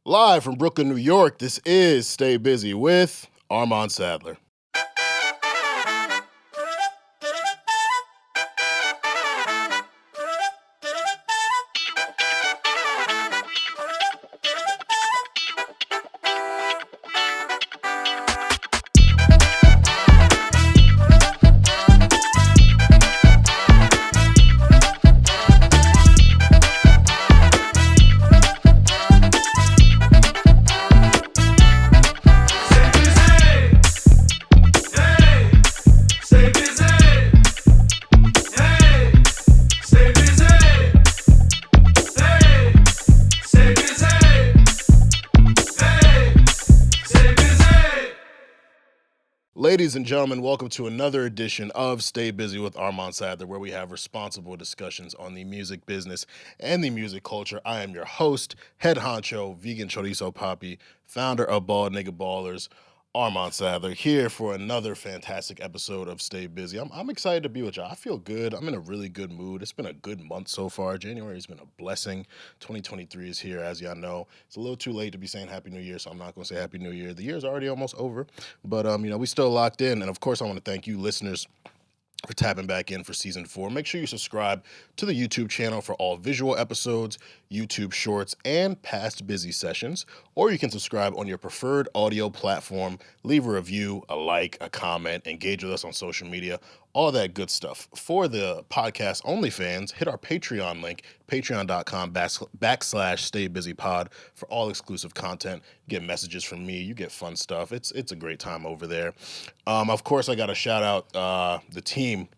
Live from Brooklyn, New York, this is Stay Busy with Armon Sadler. Ladies and gentlemen, welcome to another edition of Stay Busy with Armon Sadler, where we have responsible discussions on the music business and the music culture. I am your host, head honcho, vegan chorizo papi, founder of Bald Nigga Ballers, Armon Sadler, here for another fantastic episode of Stay Busy. I'm excited to be with y'all. I feel good. I'm in a really good mood. It's been a good month so far. January has been a blessing. 2023 is here, as y'all know. It's a little too late to be saying Happy New Year, so I'm not going to say Happy New Year. The year's already almost over, but we still locked in. And of course, I want to thank you, listeners, for tapping back in for season 4. Make sure you subscribe to the YouTube channel for all visual episodes, YouTube shorts, and past busy sessions. Or you can subscribe on your preferred audio platform, leave a review, a like, a comment, engage with us on social media, all that good stuff. For the podcast only fans, hit our Patreon link, patreon.com/staybusypod for all exclusive content. You get messages from me, you get fun stuff. It's a great time over there. Of course, I got to shout out the team.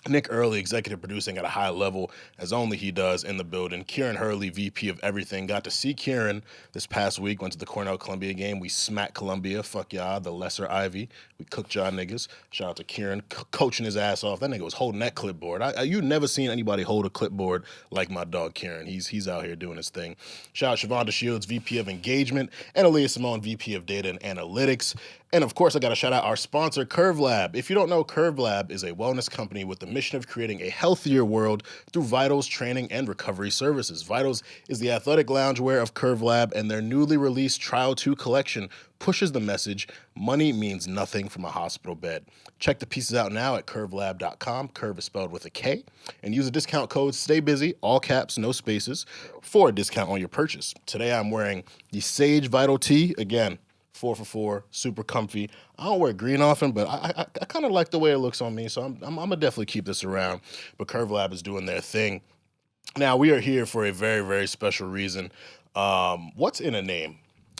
Nick Early, executive producing at a high level, as only he does, in the building. Kieran Hurley, VP of everything. Got to see Kieran this past week. Went to the Cornell-Columbia game. We smacked Columbia. Fuck y'all, the lesser Ivy. We cooked y'all niggas. Shout out to Kieran, coaching his ass off. That nigga was holding that clipboard. You never seen anybody hold a clipboard like my dog Kieran. He's out here doing his thing. Shout out Shavonda Shields, VP of engagement, and Aaliyah Simone, VP of data and analytics. And of course, I got to shout out our sponsor, Curve Lab. If you don't know, Curve Lab is a wellness company with the mission of creating a healthier world through Vitals training and recovery services. Vitals is the athletic loungewear of Curve Lab, and their newly released Trial 2 collection pushes the message, money means nothing from a hospital bed. Check the pieces out now at curvelab.com. Curve is spelled with a K. And use the discount code STAYBUSY, all caps, no spaces, for a discount on your purchase. Today, I'm wearing the Sage Vital Tee. Again, 4 for 4, super comfy. I don't wear green often, but I kind of like the way it looks on me, so I'm gonna definitely keep this around. But Curve Lab is doing their thing. Now, we are here for a very, very special reason. What's in a name?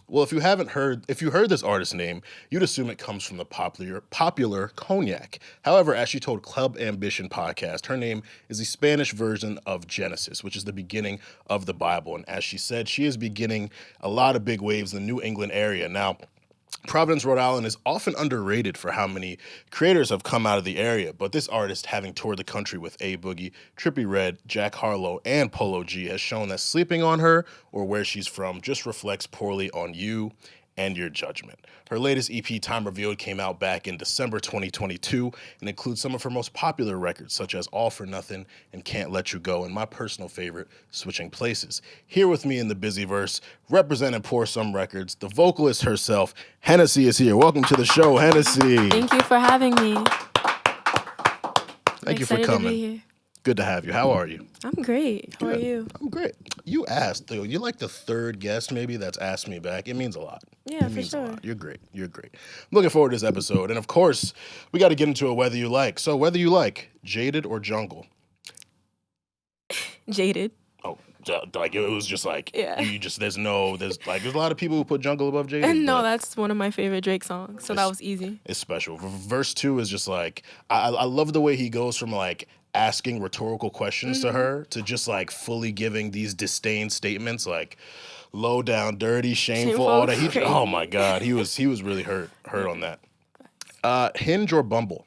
Well, if you heard this artist's name, you'd assume it comes from the popular cognac. However, as she told Club Ambition podcast, her name is the Spanish version of Genesis, which is the beginning of the Bible. And as she said, she is beginning a lot of big waves in the New England area. Now, Providence, Rhode Island is often underrated for how many creators have come out of the area, but this artist, having toured the country with A Boogie, Trippie Redd, Jack Harlow, and Polo G, has shown that sleeping on her or where she's from just reflects poorly on you and your judgment. Her latest EP, Time Revealed, came out back in December 2022 and includes some of her most popular records, such as All for Nothing and Can't Let You Go, and my personal favorite, Switching Places. Here with me in the Busyverse, representing Pour Some Records, the vocalist herself, Hennessy, is here. Welcome to the show, Hennessy. Thank you for having me. Thank you for coming. Good to have you. How are you? I'm great. How are you? I'm great. You asked, though. You're like the third guest, maybe, that's asked me back. It means a lot. Yeah, it means for sure. A lot. You're great. You're great. I'm looking forward to this episode. And, of course, we got to get into a whether you like. So, whether you like Jaded or Jungle? Jaded. Oh, like it was just like, yeah. There's a lot of people who put Jungle above Jaded. And no, that's one of my favorite Drake songs. So that was easy. It's special. Verse 2 is just like, I love the way he goes from like, asking rhetorical questions to her to just like fully giving these disdain statements like low down, dirty, shameful, all that. Oh my God, he was really hurt on that. Hinge or Bumble?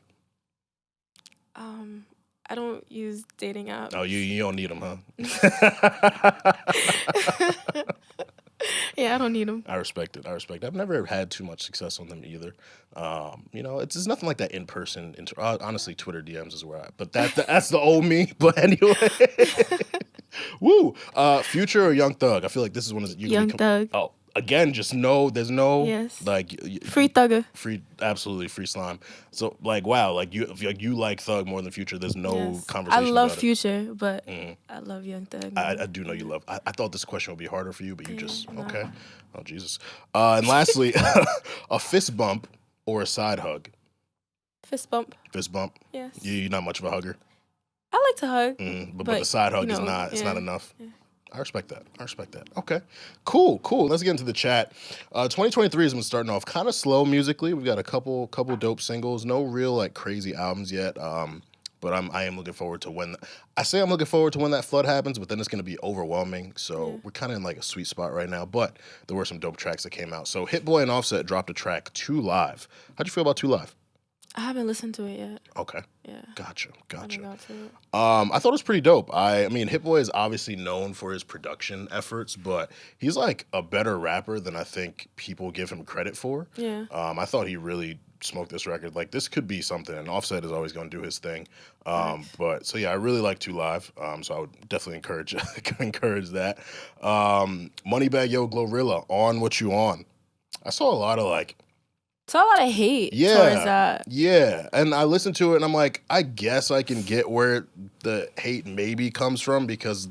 I don't use dating apps. Oh, you don't need them, huh? Yeah, I don't need them. I respect it. I've never had too much success on them either. It's nothing like that in person. Honestly, Twitter DMs is where but that's the old me. But anyway, woo. Future or Young Thug? I feel like this is one of Young Thug. Oh, again, just know there's no Yes. like Free Thugger. absolutely free slime. So like wow, like you like Thug more than Future. There's no Yes. conversation. I love about Future, but I love Young Thug. I do know you love. I thought this question would be harder for you, but you Yeah, just no. okay. Oh Jesus. And lastly, a fist bump or a side hug. Fist bump. Fist bump. Yes. You're not much of a hugger. I like to hug. But the side hug is not. It's not enough. Yeah. I respect that. Okay, cool. Let's get into the chat. 2023 has been starting off kind of slow musically. We've got a couple dope singles. No real like crazy albums yet. But I am looking forward to when I'm looking forward to when that flood happens. But then it's going to be overwhelming. So we're kind of in like a sweet spot right now. But there were some dope tracks that came out. So Hit Boy and Offset dropped a track 2 Live. How'd you feel about 2 Live? I haven't listened to it yet. Okay. Yeah. Gotcha. I I thought it was pretty dope. I mean, Hit Boy is obviously known for his production efforts, but he's like a better rapper than I think people give him credit for. Yeah. I thought he really smoked this record. Like, this could be something, and Offset is always going to do his thing. But so yeah, I really like 2 Live. So I would definitely encourage that. Moneybagg, Yo, Glorilla, On What You On. I saw a lot of like. It's a lot of hate towards that. Yeah, and I listened to it and I'm like, I guess I can get where the hate maybe comes from because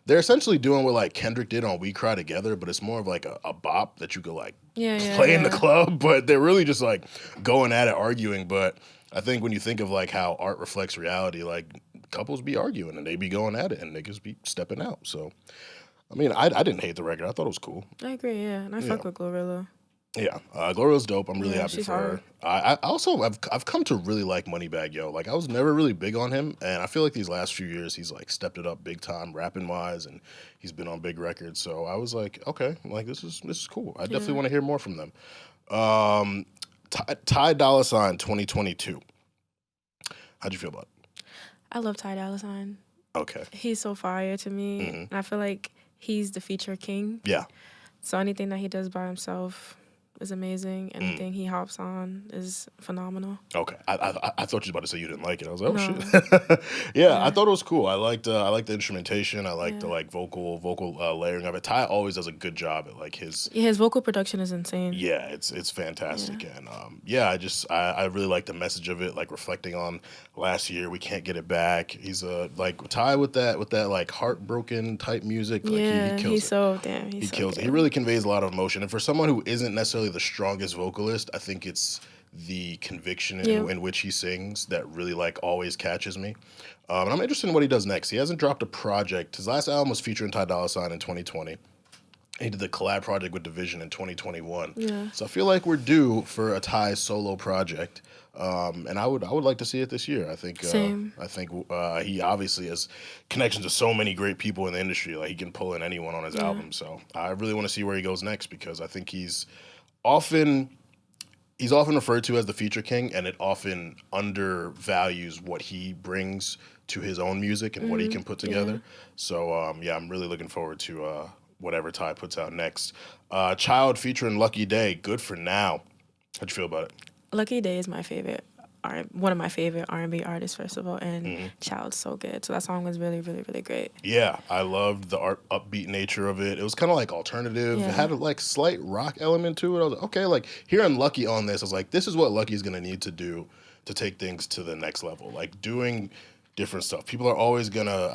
they're essentially doing what like Kendrick did on We Cry Together, but it's more of like a bop that you could like play in the club, but they're really just like going at it, arguing. But I think when you think of like how art reflects reality, like couples be arguing and they be going at it and niggas be stepping out. So, I mean, I didn't hate the record. I thought it was cool. I agree, yeah. And I fuck with Glorilla. Yeah, Glorilla's dope. I'm really happy she's for her. I also I've come to really like Moneybagg Yo. Like I was never really big on him, and I feel like these last few years he's like stepped it up big time, rapping wise, and he's been on big records. So I was like, okay, like this is cool. I definitely want to hear more from them. Ty Dolla $ign 2022. How'd you feel about it? I love Ty Dolla $ign. Okay. He's so fire to me, and I feel like he's the feature king. Yeah. So anything that he does by himself is amazing. Anything he hops on is phenomenal. Okay, I thought you were about to say you didn't like it. I was like, oh shit. yeah, I thought it was cool. I liked the instrumentation. I liked the like vocal layering of it. Ty always does a good job at like his vocal production is insane. Yeah, it's fantastic, and I really like the message of it, like reflecting on last year. We can't get it back. He's like Ty with that like heartbroken type music. Like, yeah, he kills it. He kills good. it. He really conveys a lot of emotion, and for someone who isn't necessarily the strongest vocalist, I think it's the conviction in which he sings that really like always catches me. And I'm interested in what he does next. He hasn't dropped a project. His last album was featuring Ty Dolla $ign in 2020. He did the collab project with Division in 2021. Yeah. So I feel like we're due for a Ty solo project. And I would like to see it this year. I think Same. He obviously has connections to so many great people in the industry. Like he can pull in anyone on his album. So I really want to see where he goes next because I think he's often referred to as the feature king, and it often undervalues what he brings to his own music and what he can put together. So I'm really looking forward to whatever Ty puts out next. Chiild featuring Lucky Daye, Good For Now. How'd you feel about it? Lucky Daye is my favorite, one of my favorite R&B artists, first of all, and Child's so good. So that song was really, really, really great. Yeah, I loved the upbeat nature of it. It was kind of like alternative. It had a like slight rock element to it. I was like, okay, like hearing Lucky on this, I was like, this is what Lucky's gonna need to do to take things to the next level. Like doing different stuff. People are always gonna,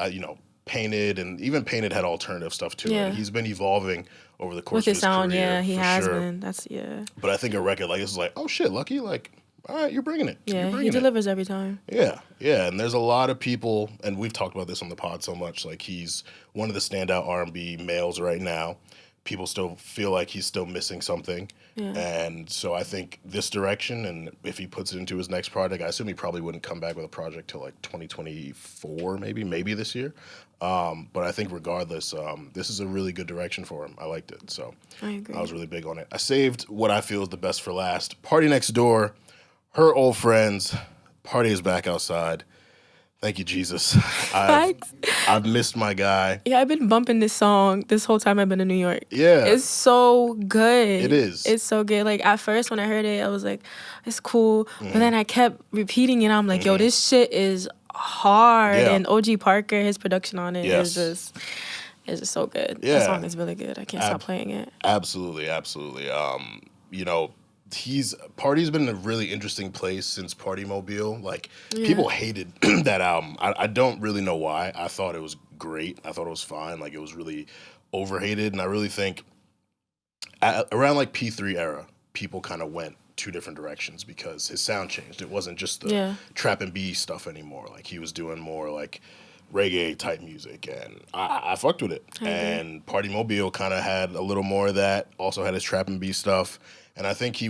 Painted, and even Painted had alternative stuff too. Yeah. And he's been evolving over the course with his sound. career, Yeah, he has sure. been. But I think a record like this is like, oh shit, Lucky, like, all right, you're bringing it. Yeah, he delivers every time. Yeah, and there's a lot of people, and we've talked about this on the pod so much. Like he's one of the standout R&B males right now. People still feel like he's still missing something. Yeah. And so I think this direction, and if he puts it into his next project, I assume he probably wouldn't come back with a project till like 2024, maybe this year. But I think regardless, this is a really good direction for him. I liked it. So I agree. I was really big on it. I saved what I feel is the best for last. PARTYNEXTDOOR, her old friends, Party is back outside. Thank you, Jesus. I've missed my guy. Yeah, I've been bumping this song this whole time I've been in New York. Yeah. It's so good. It is. It's so good. Like, at first when I heard it, I was like, it's cool. But then I kept repeating it. I'm like, yo, this shit is hard. Yeah. And OG Parker, his production on it is just... is just so good. Yeah. That song is really good. I can't stop playing it. Absolutely. You know, Party's been in a really interesting place since Party Mobile. Like, people hated that album. I don't really know why. I thought it was great. I thought it was fine. Like, it was really overhated, and I really think around like P3 era, people kind of went two different directions because his sound changed. It wasn't just the trap and B stuff anymore. Like, he was doing more like reggae type music, and I fucked with it. And Party Mobile kind of had a little more of that. Also had his trap and B stuff, and I think he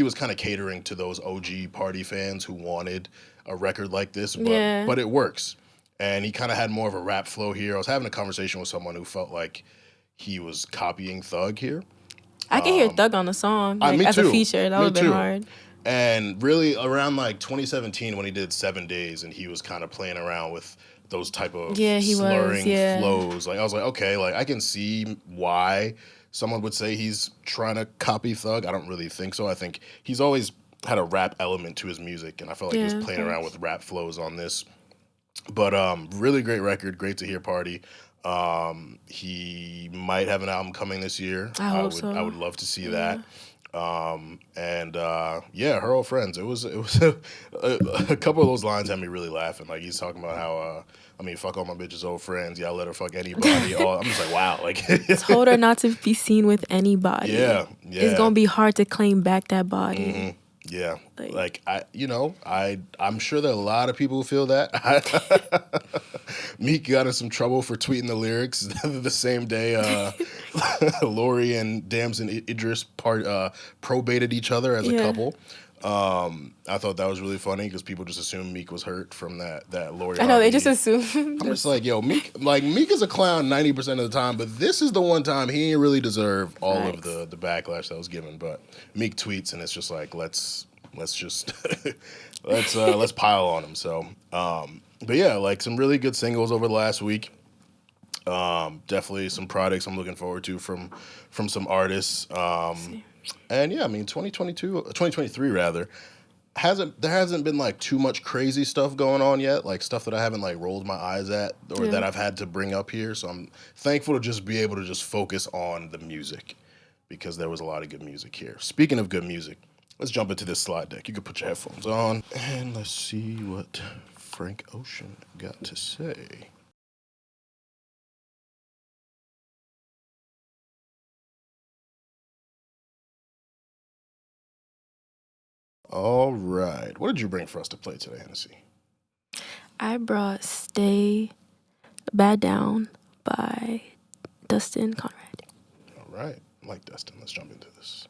was kind of catering to those OG Party fans who wanted a record like this. But it works. And he kind of had more of a rap flow here. I was having a conversation with someone who felt like he was copying Thug here. I can hear Thug on the song as a feature. That would have been hard. And really around like 2017 when he did 7 Days and he was kind of playing around with those type of slurring flows. Like, I was like, okay, like I can see why someone would say he's trying to copy Thug. I don't really think so. I think he's always had a rap element to his music, and I felt like he was playing around with rap flows on this. But really great record. Great to hear Party. He might have an album coming this year. I would love to see that. Her old friends. It was a couple of those lines had me really laughing. Like, he's talking about how fuck all my bitches' old friends. Yeah, I let her fuck anybody. I'm just like, wow. Like, told her not to be seen with anybody. Yeah. It's gonna be hard to claim back that body. Mm-hmm. Yeah, I'm sure there are a lot of people who feel that. Meek got in some trouble for tweeting the lyrics the same day Lori and Damson Idris probated each other as a couple. I thought that was really funny because people just assumed Meek was hurt from that Lori. I know, they just assume. I'm just like, yo, Meek is a clown 90% of the time, but this is the one time he didn't really deserve all of the backlash that was given. But Meek tweets, and it's just like, let's just let's pile on him. So, but yeah, like some really good singles over the last week. Definitely some products I'm looking forward to from some artists. And yeah, 2023 rather, there hasn't been like too much crazy stuff going on yet, like stuff that I haven't like rolled my eyes at or that I've had to bring up here. So I'm thankful to just be able to just focus on the music because there was a lot of good music here. Speaking of good music, let's jump into this slide deck. You can put your headphones on and let's see what Frank Ocean got to say. All right. What did you bring for us to play today, Hennessy? I brought Stay Bad Down by Destin, Conrad. All right. I like Destin. Let's jump into this.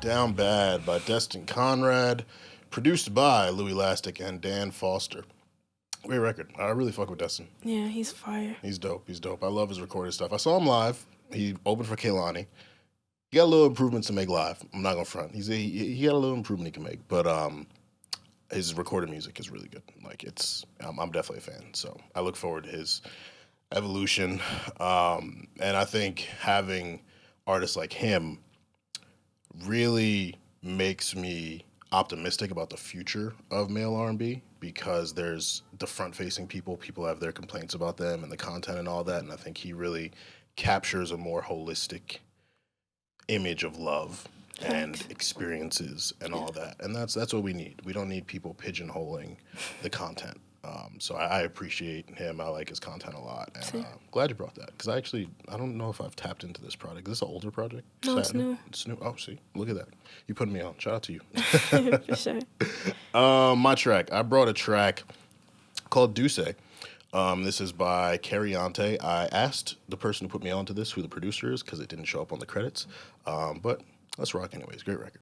Down Bad by Destin Conrad, produced by Louis Lastic and Dan Foster. Great record. I really fuck with Destin. Yeah, he's fire. He's dope. He's dope. I love his recorded stuff. I saw him live. He opened for Kehlani. He got a little improvements to make live. I'm not gonna front. He got a little improvement he can make, but his recorded music is really good. Like I'm definitely a fan. So I look forward to his evolution. And I think having artists like him really makes me optimistic about the future of male R&B, because there's the front-facing people have their complaints about them and the content and all that, and I think he really captures a more holistic image of love and experiences and all that, and that's what we need. We don't need people pigeonholing the content. So I appreciate him. I like his content a lot, and glad you brought that, because I don't know if I've tapped into this project. Is this an older project? No, it's new. It's new. Oh, see, look at that. You putting me on. Shout out to you. For sure. My track. I brought a track called Daye. This is by Kariyonte. I asked the person who put me onto this who the producer is, because it didn't show up on the credits. But let's rock anyways. Great record.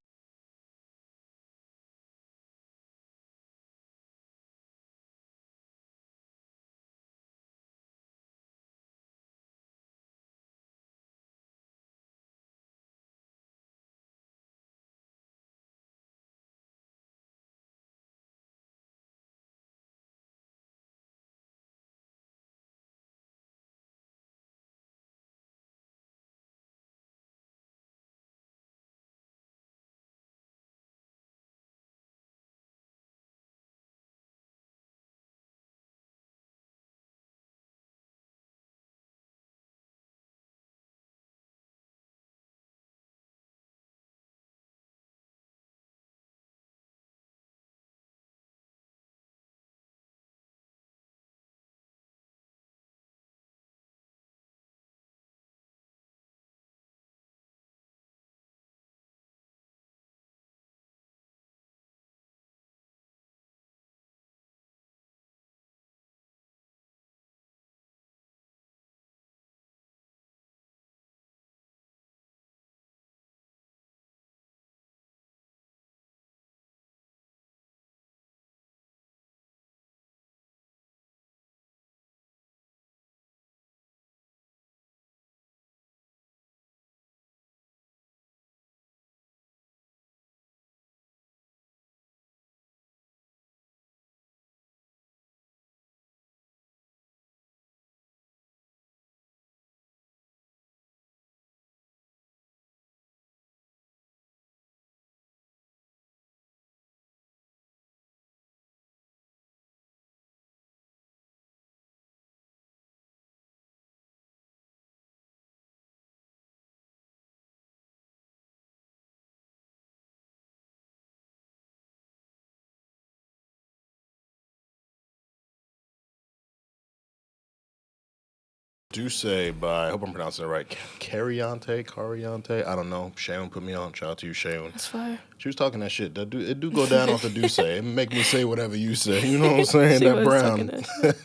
Daye by, I hope I'm pronouncing it right, Kariyonte. I don't know. Shayon put me on. Shout out to you, Shayon. That's fire. She was talking that shit. It do go down off the Daye. It make me say whatever you say. You know what I'm saying? She That was brown. talking that shit.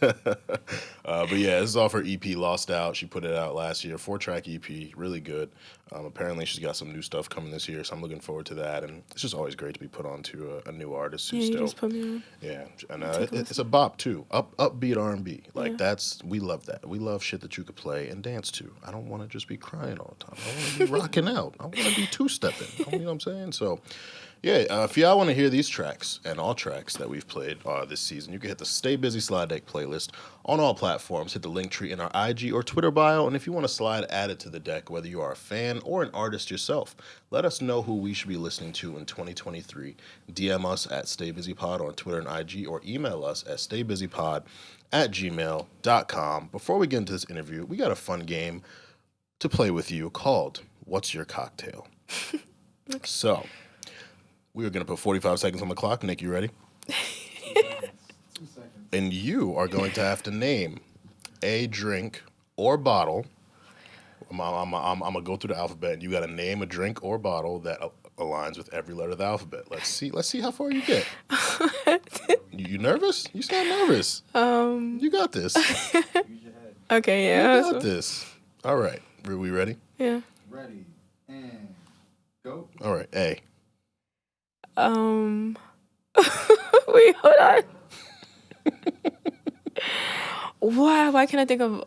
But yeah, this is off her EP, Lost Out. She put it out last year. 4-track EP, really good. Apparently she's got some new stuff coming this year, so I'm looking forward to that. And it's just always great to be put on to a new artist who's Yeah, you still. just put me on. Yeah, and it's a bop too. Upbeat R&B. Like we love that. We love shit that you could play and dance to. I don't want to just be crying all the time. I want to be rocking out. I want to be two-stepping. You know what I'm saying? So, yeah, if y'all want to hear these tracks and all tracks that we've played this season, you can hit the Stay Busy Slide Deck playlist on all platforms. Hit the link tree in our IG or Twitter bio, and if you want to slide, add it to the deck, whether you are a fan or an artist yourself. Let us know who we should be listening to in 2023. DM us at StayBusyPod on Twitter and IG, or email us at staybusypod@gmail.com. Before we get into this interview, we got a fun game to play with you called What's Your Cocktail? Okay. So, we are going to put 45 seconds on the clock. Nick, you ready? And you are going to have to name a drink or bottle. I'm going to go through the alphabet, and you got to name a drink or bottle that aligns with every letter of the alphabet. Let's see how far you get. You nervous? You sound nervous. You got this. Okay, yeah. You got this. All right. Are we ready? Yeah. Ready and go. All right. A. Wait, hold on. Why can't I think of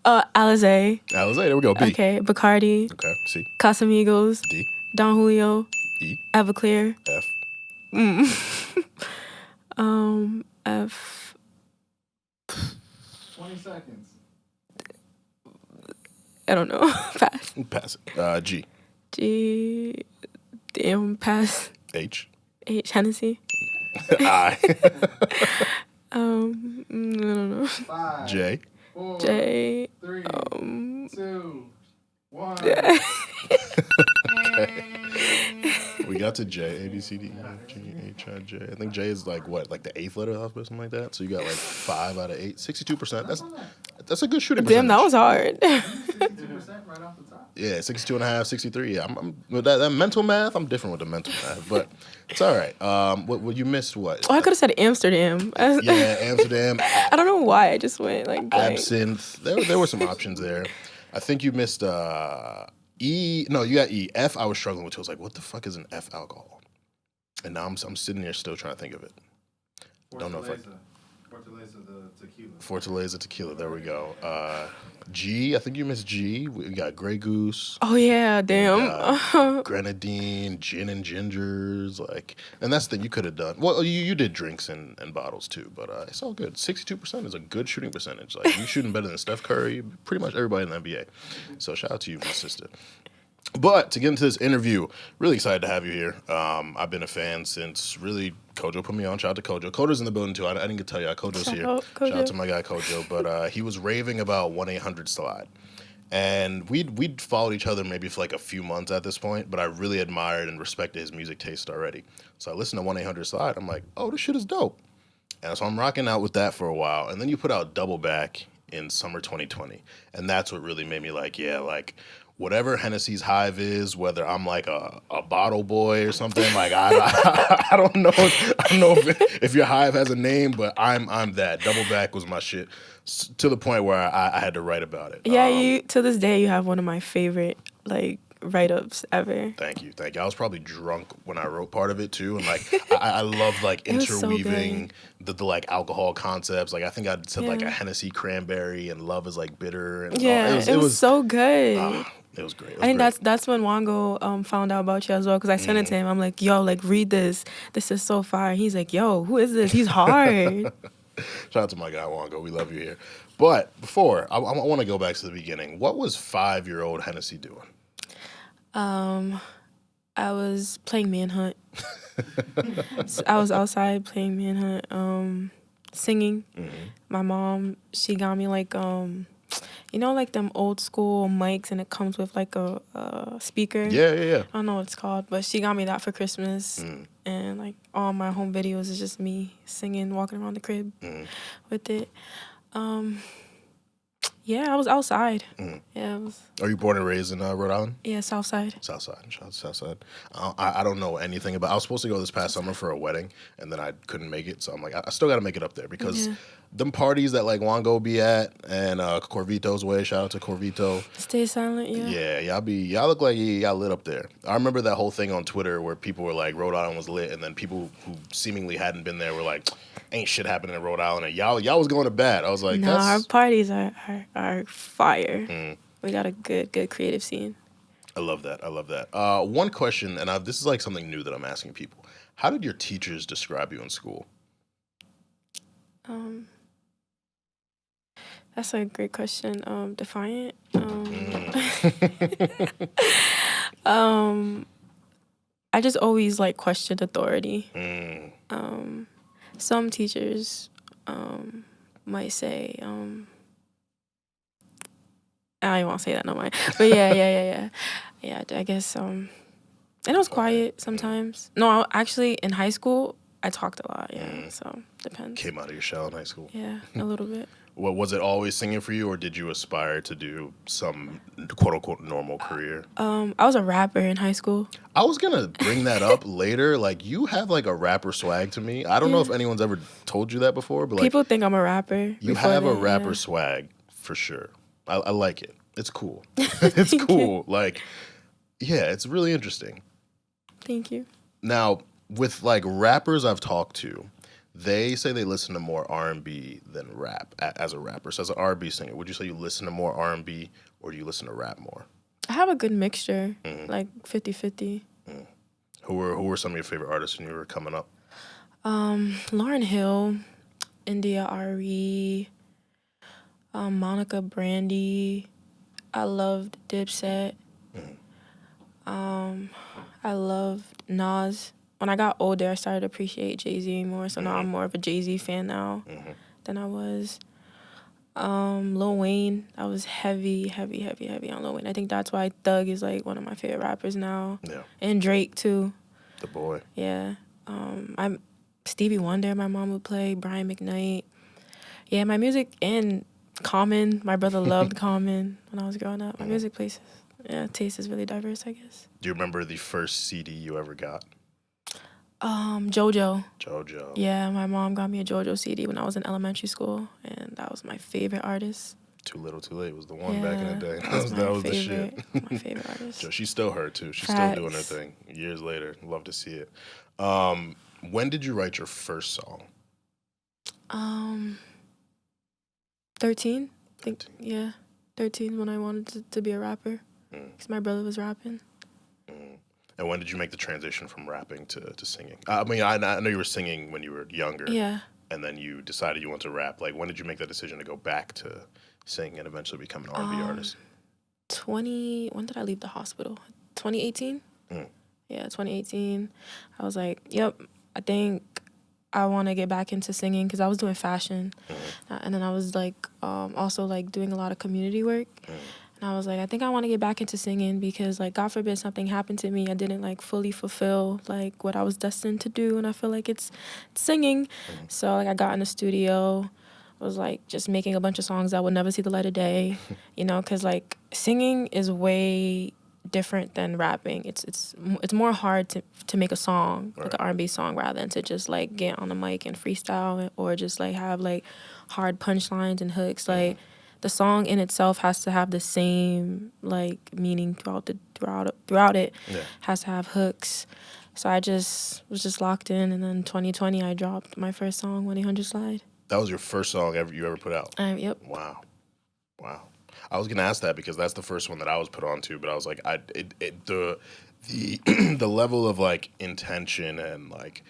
Alizé. Alizé, there we go. B. Okay, Bacardi. Okay, C. Casamigos. D. Don Julio. E. Everclear. F. F. 20 seconds. I don't know. Pass. Pass it. G. G. Damn, pass. H. Hennessy. I. I don't know. 5, J. 4, J. 3, 2, 1. We got to J. A, B, C, D, E, F, G, H, I, J. I think J is like what? Like the 8th letter of the alphabet, something like that? So you got like 5 out of 8. 62%. That's a good shooting percentage. Damn, that was hard. 62% right off the top. Yeah, 62 and a half, 63. Yeah, I'm with that mental math, I'm different with the mental math, but it's all right. What you missed what? Oh, I could have said Amsterdam. Yeah, Amsterdam. I don't know why. I just went like blank. Absinthe. There were some options there. I think you missed E. No, you got E. F, I was struggling with. I was like, what the fuck is an F alcohol? And now I'm sitting here still trying to think of it. Don't know if I... Fortaleza the tequila. Fortaleza tequila. There we go. G. I think you missed G. We got Grey Goose. Oh yeah, damn. Grenadine, gin and gingers, like, and that's the thing you could have done. Well, you did drinks and bottles too, but it's all good. 62% is a good shooting percentage. Like, you shooting better than Steph Curry, pretty much everybody in the NBA. So shout out to you, my sister. But to get into this interview, really excited to have you here. I've been a fan since really Kojo put me on. Shout out to Kojo. Kojo's in the building too. I didn't get to tell you, Kojo's here. Shout out to my guy Kojo. But he was raving about 1-800-SLIDE. And we'd followed each other maybe for like a few months at this point, but I really admired and respected his music taste already. So I listened to 1-800-SLIDE. I'm like, oh, this shit is dope. And so I'm rocking out with that for a while. And then you put out Double Back in summer 2020. And that's what really made me like, yeah, like, whatever Hennessy's Hive is, whether I'm like a bottle boy or something, like I don't know. I don't know if your Hive has a name, but I'm that. Double Back was my shit to the point where I had to write about it. Yeah, you to this day you have one of my favorite like write-ups ever. Thank you. I was probably drunk when I wrote part of it too, and like I love like interweaving the like alcohol concepts. Like I think I said like a Hennessy cranberry and love is like bitter. And it was so good. It was great. I think that's when Wango found out about you as well, because I sent it to him. I'm like, yo, like read this. This is so fire. He's like, yo, who is this? He's hard. Shout out to my guy Wango. We love you here. But before, I want to go back to the beginning. What was 5-year-old Hennessy doing? I was playing Manhunt. So I was outside playing Manhunt, singing. Mm-hmm. My mom, she got me like you know, like them old school mics, and it comes with like a speaker. Yeah. I don't know what it's called, but she got me that for Christmas. And like all my home videos is just me singing, walking around the crib with it. Yeah, I was outside. Yeah, Are you born and raised in Rhode Island? Yeah, Southside. Southside. I don't know anything about. I was supposed to go this past summer for a wedding, and then I couldn't make it. So I'm like, I still got to make it up there because them parties that like Wango be at, and Corvito's way. Shout out to Corvito. Stay silent. Yeah. Yeah, y'all look like you got lit up there. I remember that whole thing on Twitter where people were like, Rhode Island was lit, and then people who seemingly hadn't been there were like, ain't shit happening in Rhode Island, and y'all was going to bat. I was like, no, our parties are fire. We got a good creative scene. I love that. One question, and this is like something new that I'm asking people. How did your teachers describe you in school? That's a great question. Defiant. I just always like questioned authority. Some teachers might say, I won't say that no more. But yeah, I guess. And I was quiet sometimes. No, actually in high school I talked a lot. Yeah, so depends. Came out of your shell in high school. Yeah, a little bit. What was it? Always singing for you, or did you aspire to do some quote unquote normal career? I was a rapper in high school. I was gonna bring that up later. Like, you have like a rapper swag to me. I don't know if anyone's ever told you that before, but like, people think I'm a rapper. You have a rapper swag for sure. I like it. It's cool. It's cool. Like, yeah, it's really interesting. Thank you. Now, with like rappers I've talked to, they say they listen to more R&B than rap as a rapper. So as an R&B singer, would you say you listen to more R&B or do you listen to rap more? I have a good mixture, like 50-50. Who were some of your favorite artists when you were coming up? Lauryn Hill, India Ari, Monica Brandy. I loved Dipset. I loved Nas. When I got older, I started to appreciate Jay-Z more, so now I'm more of a Jay-Z fan now than I was. Lil Wayne, I was heavy on Lil Wayne. I think that's why Thug is like one of my favorite rappers now. Yeah. And Drake too. The boy. Yeah. I'm Stevie Wonder, my mom would play, Brian McKnight. Yeah, my music and Common. My brother loved Common when I was growing up. My music places. Yeah, taste is really diverse, I guess. Do you remember the first CD you ever got? JoJo. JoJo. Yeah, my mom got me a JoJo CD when I was in elementary school, and that was my favorite artist. Too Little Too Late was the one back in the day. That was the shit. My favorite artist. She's still her too. She's Facts. still doing her thing. Years later, love to see it. When did you write your first song? 13. I think, yeah, 13 when I wanted to be a rapper because my brother was rapping. And when did you make the transition from rapping to singing? I mean, I know you were singing when you were younger. Yeah. And then you decided you want to rap. Like, when did you make that decision to go back to sing and eventually become an R&B artist? When did I leave the hospital? 2018? Yeah, 2018. I was like, yep, I think I want to get back into singing because I was doing fashion. And then I was like also like doing a lot of community work. And I was like, I think I want to get back into singing because like, God forbid something happened to me. I didn't like fully fulfill like what I was destined to do. And I feel like it's singing. So like I got in the studio. I was like just making a bunch of songs that would never see the light of day, you know, because like singing is way different than rapping. It's more hard to make a song, like an R&B song, rather than to just like get on the mic and freestyle or just like have like hard punchlines and hooks. Like the song in itself has to have the same like meaning throughout it. Yeah. Has to have hooks. So I just was just locked in, and then 2020 I dropped my first song, 1-800-SLIDE. That was your first song you ever put out? Yep. Wow. I was gonna ask that because that's the first one that I was put on to, but I was like, the the level of like intention and like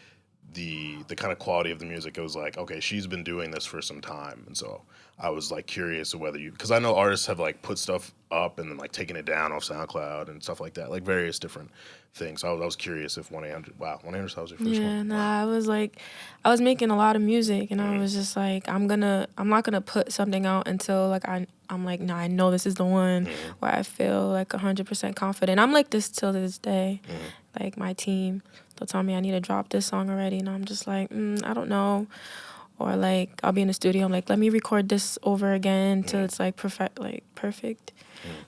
the kind of quality of the music, it was like, okay, she's been doing this for some time, and so I was like curious of whether because I know artists have like put stuff up and then like taken it down off SoundCloud and stuff like that, like various different things. So I was curious if 1-800, 1-800 was your first one. Yeah, nah, I was making a lot of music, and I was just like, I'm not gonna put something out until like I'm like, nah, I know this is the one where I feel like 100% confident. I'm like this till this day. Like my team, they'll tell me I need to drop this song already, and I'm just like, I don't know. Or like I'll be in the studio, I'm like, let me record this over again till it's like perfect.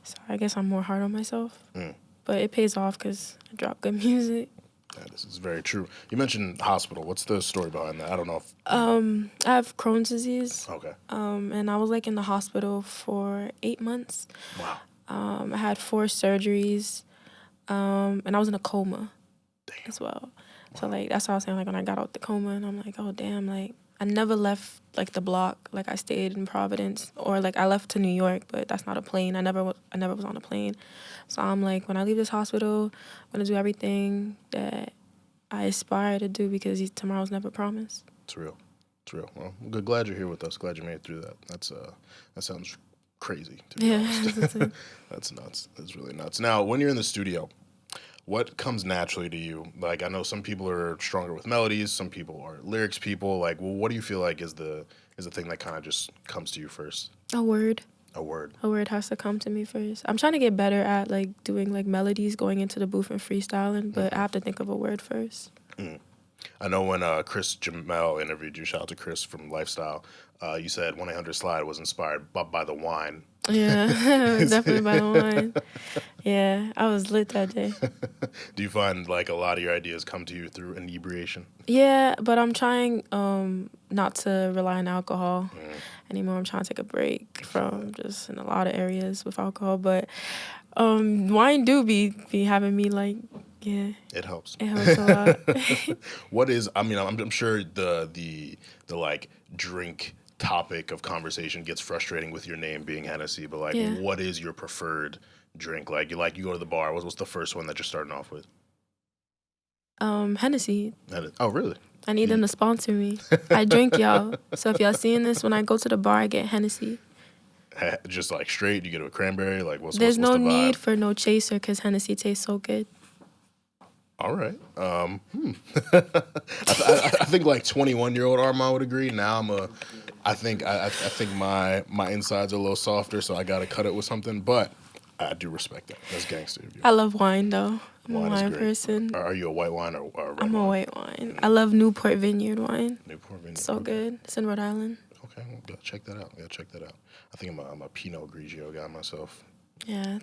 So I guess I'm more hard on myself, but it pays off because I drop good music. Yeah, this is very true. You mentioned hospital. What's the story behind that? I don't know if... I have Crohn's disease. Okay. And I was like in the hospital for 8 months. Wow. I had 4 surgeries, and I was in a coma as well. Wow. So like that's what I was saying. Like when I got out the coma, and I'm like, oh damn, like I never left like the block. Like I stayed in Providence, or like I left to New York, but that's not a plane. I never was on a plane. So I'm like, when I leave this hospital, I'm gonna do everything that I aspire to do because tomorrow's never promised. It's real. Well, I'm glad you're here with us. Glad you made it through that. That sounds crazy, to be honest. That's nuts. That's really nuts. Now, when you're in the studio, what comes naturally to you? Like, I know some people are stronger with melodies, some people are lyrics people. Like, well, what do you feel like is the thing that kind of just comes to you first? A word. A word. A word has to come to me first. I'm trying to get better at like doing like melodies, going into the booth and freestyling, but I have to think of a word first. I know when Chris Jamel interviewed you, shout out to Chris from Lifestyle, you said 1-800-SLIDE was inspired by the wine. Yeah, definitely by the wine. Yeah, I was lit that day. Do you find like a lot of your ideas come to you through inebriation? Yeah, but I'm trying not to rely on alcohol anymore. I'm trying to take a break from just in a lot of areas with alcohol. But wine do be having me like Yeah, It helps. it helps a lot. What is? I mean, I'm sure the like drink topic of conversation gets frustrating with your name being Hennessy, but like, Yeah. what is your preferred drink? Like you go to the bar. What's the first one that you're starting off with? Hennessy. Oh, really? I need them to sponsor me. I drink, y'all. So if y'all seeing this, when I go to the bar, I get Hennessy. Just like straight, you get a cranberry. Like There's what's no the vibe? need for no chaser because Hennessy tastes so good. All right. I think like 21-year-old Armon would agree. Now I think my insides are a little softer, so I got to cut it with something. But I do respect that. That's gangster of you. I love wine though. I'm Wine a is wine great. person. Are you a white wine or a red I'm wine? a white wine. I love Newport Vineyard wine. Newport Vineyard. So good. It's in Rhode Island. Okay, well, gotta check that out. I think I'm a Pinot Grigio guy myself. Yeah,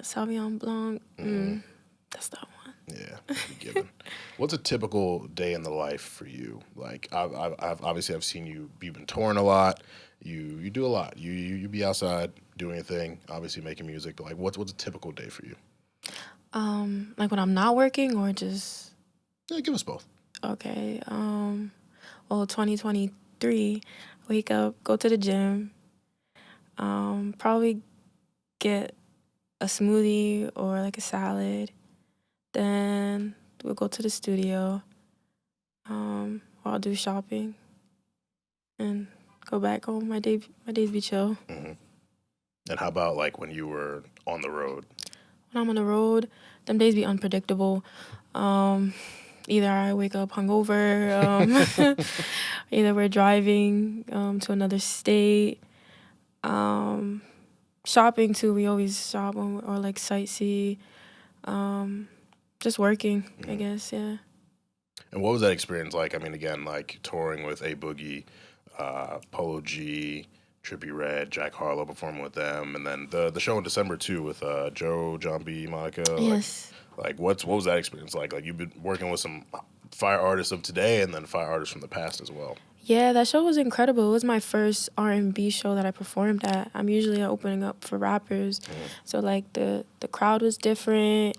Sauvignon Blanc. That's that one. Yeah, given. What's a typical day in the life for you? Like, I've obviously seen you've been touring a lot. You do a lot. You be outside doing your thing. Obviously making music. But like, what's a typical day for you? Like when I'm not working or just. Yeah, give us both. Okay. Well, 2023, wake up, go to the gym. Probably get a smoothie or like a salad. Then we'll go to the studio. Or I'll do shopping and go back home. My days be chill. Mm-hmm. And how about like when you were on the road? When I'm on the road, them days be unpredictable. Either I wake up hungover, either we're driving to another state. Shopping too, we always shop or like sightsee. Just working, I guess, yeah. And what was that experience like? I mean, again, like touring with A Boogie, Polo G, Trippie Redd, Jack Harlow, performing with them, and then the show in December too with Joe, John B, Monica. Yes. Like what was that experience like? Like you've been working with some fire artists of today and then fire artists from the past as well. Yeah, that show was incredible. It was my first R&B show that I performed at. I'm usually opening up for rappers, so like the crowd was different.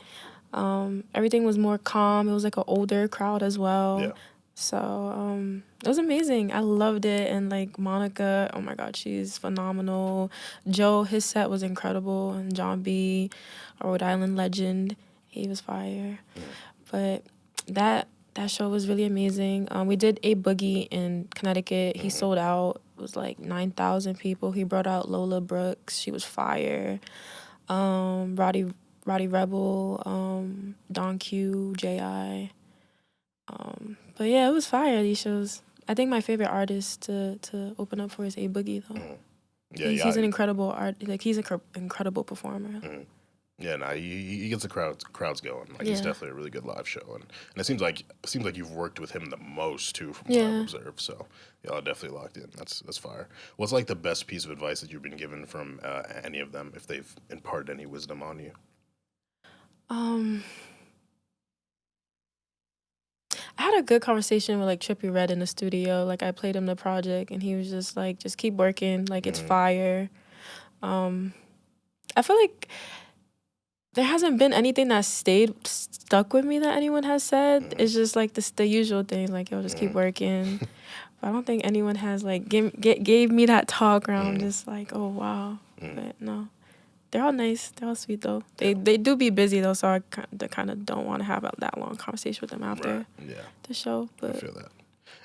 Everything was more calm. It was like an older crowd as well. Yeah. So it was amazing. I loved it. And like Monica, oh my God, she's phenomenal. Joe, his set was incredible. And John B, a Rhode Island legend, he was fire. But that show was really amazing. We did A Boogie in Connecticut. He sold out. It was like 9,000 people. He brought out Lola Brooks. She was fire. Roddy Rebel, Don Q, J.I. But yeah, it was fire, these shows. I think my favorite artist to open up for is A Boogie, though. Yeah, he's an incredible he's an incredible performer. Yeah, no, he gets the crowds going. Like he's definitely a really good live show, and it seems like you've worked with him the most too, from what I've observed. So y'all are definitely locked in. That's fire. What's like the best piece of advice that you've been given from any of them, if they've imparted any wisdom on you? I had a good conversation with like Trippie Redd in the studio. Like I played him the project, and he was just like, just keep working. Like it's fire. I feel like there hasn't been anything that stuck with me that anyone has said. It's just like the usual things, like yo, just keep working. But I don't think anyone has like gave me that talk where I'm just like, oh wow. But no, they're all nice. They're all sweet though. They do be busy though, so I kind of don't want to have that long conversation with them after the show. But I feel that.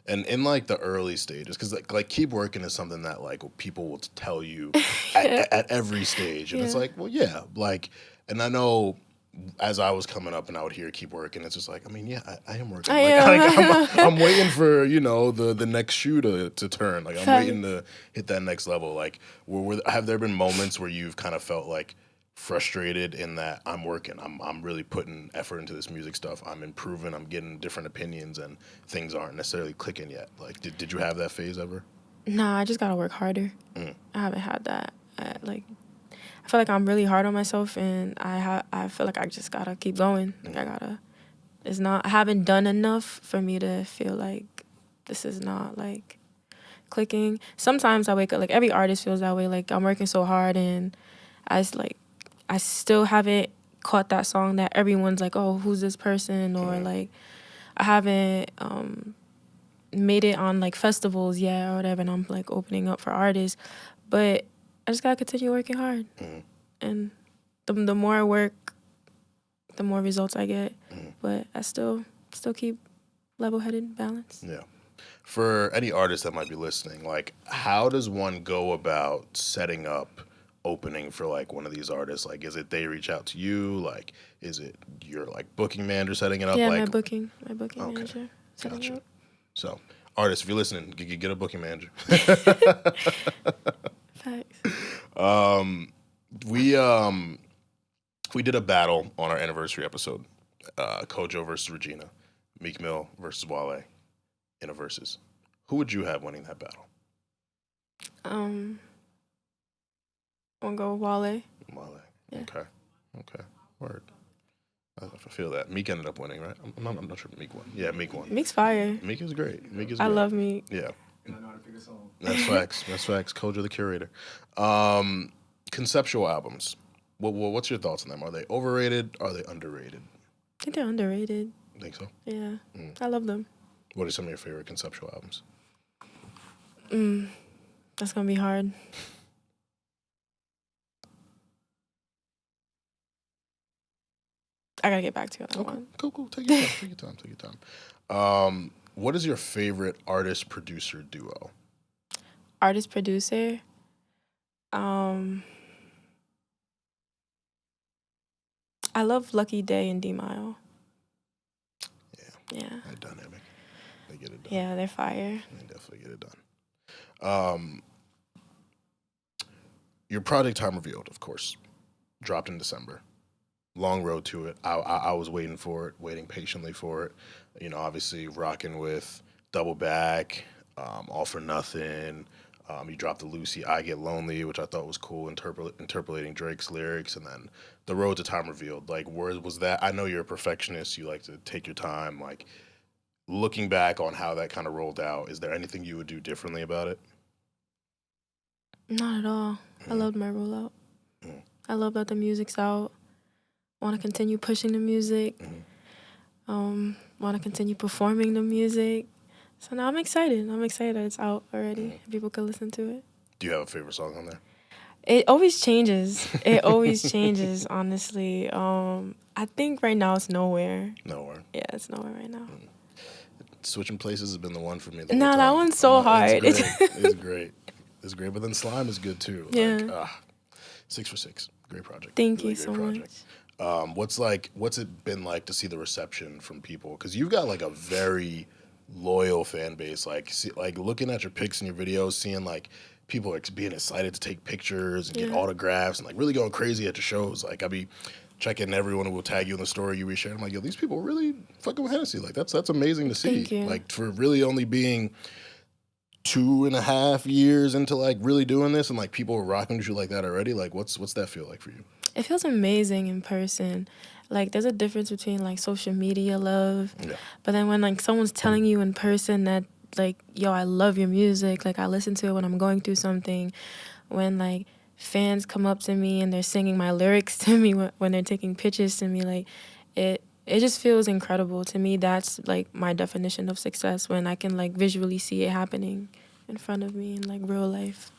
And in like the early stages, because like keep working is something that like people will tell you at every stage, and it's like, well, yeah, like. And I know as I was coming up and I would hear keep working, it's just like, I mean, yeah, I am working. I'm waiting for, the next shoe to turn. Like, I'm waiting to hit that next level. Like, have there been moments where you've kind of felt like frustrated in that I'm working, I'm really putting effort into this music stuff, I'm improving, I'm getting different opinions, and things aren't necessarily clicking yet? Like, did you have that phase ever? Nah, I just got to work harder. I haven't had that. I feel like I'm really hard on myself, and I feel like I just gotta keep going. Like I haven't done enough for me to feel like this is not like clicking. Sometimes I wake up, like every artist feels that way, like I'm working so hard and I still haven't caught that song that everyone's like, oh, who's this person? Or like I haven't made it on like festivals yet or whatever, and I'm like opening up for artists. But I just gotta continue working hard. And the more I work, the more results I get. But I still keep level-headed, balanced. Yeah. For any artist that might be listening, like, how does one go about setting up opening for like one of these artists? Like, is it they reach out to you? Like, is it your like booking manager setting it up? Yeah, like, my booking manager setting it up. So, artists, if you're listening, get a booking manager. Facts. We did a battle on our anniversary episode. Kojo versus Regina, Meek Mill versus Wale in a versus. Who would you have winning that battle? I'm gonna go with Wale. Wale. Yeah. Okay. Word. I feel that. Meek ended up winning, right? I'm not sure if Meek won. Yeah, Meek won. Meek's fire. Meek is great. I love Meek. Yeah. And I know how to pick a song. That's facts. That's facts. Kojo the curator. Conceptual albums. What's your thoughts on them? Are they overrated? Are they underrated? I think they're underrated. Think so? Yeah. I love them. What are some of your favorite conceptual albums? That's gonna be hard. I gotta get back to you on that one. Cool. Take your time. What is your favorite artist-producer duo? Artist-producer? I love Lucky Daye and D-Mile. Yeah. They're dynamic. They get it done. Yeah, they're fire. They definitely get it done. Your project Time Revealed, of course, dropped in December. Long road to it. I was waiting patiently for it. You know, obviously rocking with Double Back, All for Nothing. You dropped the Lucy, I Get Lonely, which I thought was cool, interpolating Drake's lyrics, and then the road to Time Revealed. Like, where was that? I know you're a perfectionist. You like to take your time. Like, looking back on how that kind of rolled out, is there anything you would do differently about it? Not at all. I loved my rollout. I love that the music's out. Want to continue pushing the music. Want to continue performing the music. So now I'm excited. That it's out already. People can listen to it. Do you have a favorite song on there? It always changes. Honestly. I think right now it's Nowhere. Nowhere. Yeah, it's Nowhere right now. Switching Places has been the one for me. No, that one's so hard. It's great. It's great. But then Slime is good too. Yeah. Like, 6 for 6. Great project. Thank really you so much. What's it been like to see the reception from people? Because you've got like a very loyal fan base. Like looking at your pics and your videos, seeing like people are being excited to take pictures and get autographs and like really going crazy at your shows. Like I be checking everyone who will tag you in the story you reshare. I'm like, yo, these people really fucking with Hennessy. Like that's amazing to see. Thank you. Like for really only being 2.5 years into like really doing this and like people are rocking with you like that already. Like what's that feel like for you? It feels amazing in person. Like there's a difference between like social media love, but then when like someone's telling you in person that like, yo, I love your music, like I listen to it when I'm going through something, when like fans come up to me and they're singing my lyrics to me when they're taking pictures to me, like it just feels incredible to me. That's like my definition of success, when I can like visually see it happening in front of me in like real life.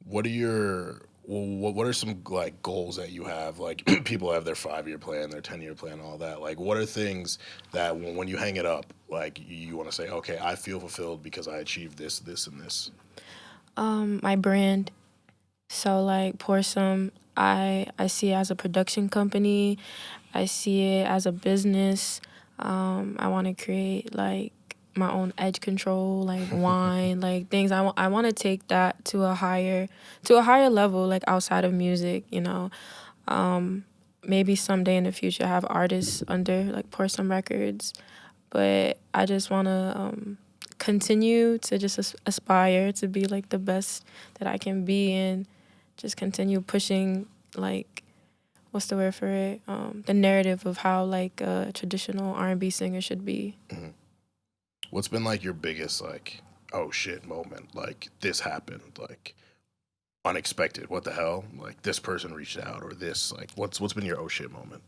What are some like goals that you have? Like people have their 5-year plan, their 10-year plan, all that. Like what are things that when you hang it up, like you want to say, okay, I feel fulfilled because I achieved this, this, and this? My brand. So like Pour Some, I see it as a production company. I see it as a business. I want to create like my own edge control, like wine, like things. I want to take that to a higher level, like outside of music, you know. Maybe someday in the future have artists under like Pour Some Records, but I just want to continue to just aspire to be like the best that I can be, and just continue pushing like, what's the word for it? The narrative of how like a traditional R&B singer should be. What's been like your biggest like, oh shit moment? Like this happened. Like unexpected? What the hell? Like this person reached out, or this, like what's been your oh shit moment?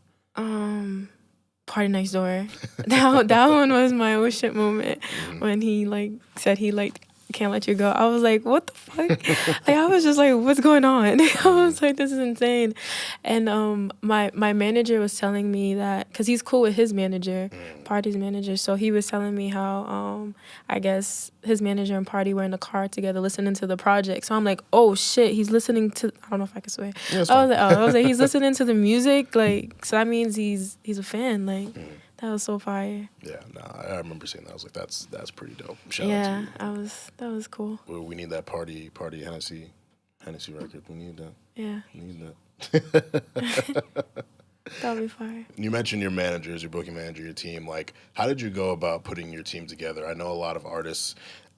Party Next Door. That one was my oh shit moment when he like said he like can't let you go. I was like, what the fuck? Like I was just like, what's going on? I was like, this is insane. And my manager was telling me that because he's cool with his manager, Party's manager. So he was telling me how I guess his manager and Party were in the car together listening to the project. So I'm like, oh shit, he's listening to. I don't know if I can swear. Yeah, I was like, he's listening to the music. Like, so that means he's a fan. Like. That was so fire. Yeah, I remember seeing that. I was like, that's pretty dope. Shout out to you. That was cool. Well, we need that party Hennessy record. We need that. Yeah. We need that. That'll be fire. You mentioned your managers, your booking manager, your team. Like, how did you go about putting your team together? I know a lot of artists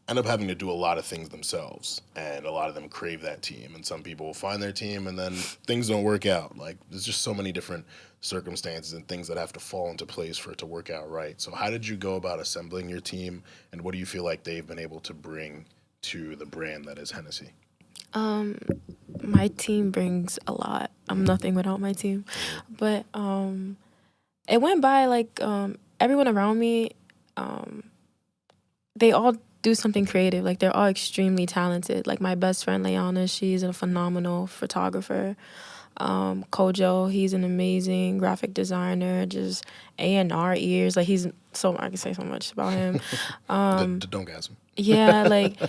end up having to do a lot of things themselves, and a lot of them crave that team. And some people will find their team, and then things don't work out. Like, there's just so many different circumstances and things that have to fall into place for it to work out right. So how did you go about assembling your team, and what do you feel like they've been able to bring to the brand that is Hennessy? My team brings a lot. I'm nothing without my team. But it went by like everyone around me, they all do something creative. Like they're all extremely talented. Like my best friend Leona, she's a phenomenal photographer. Kojo, he's an amazing graphic designer, just A&R ears. Like he's so, I can say so much about him. Don't gas him. Yeah, like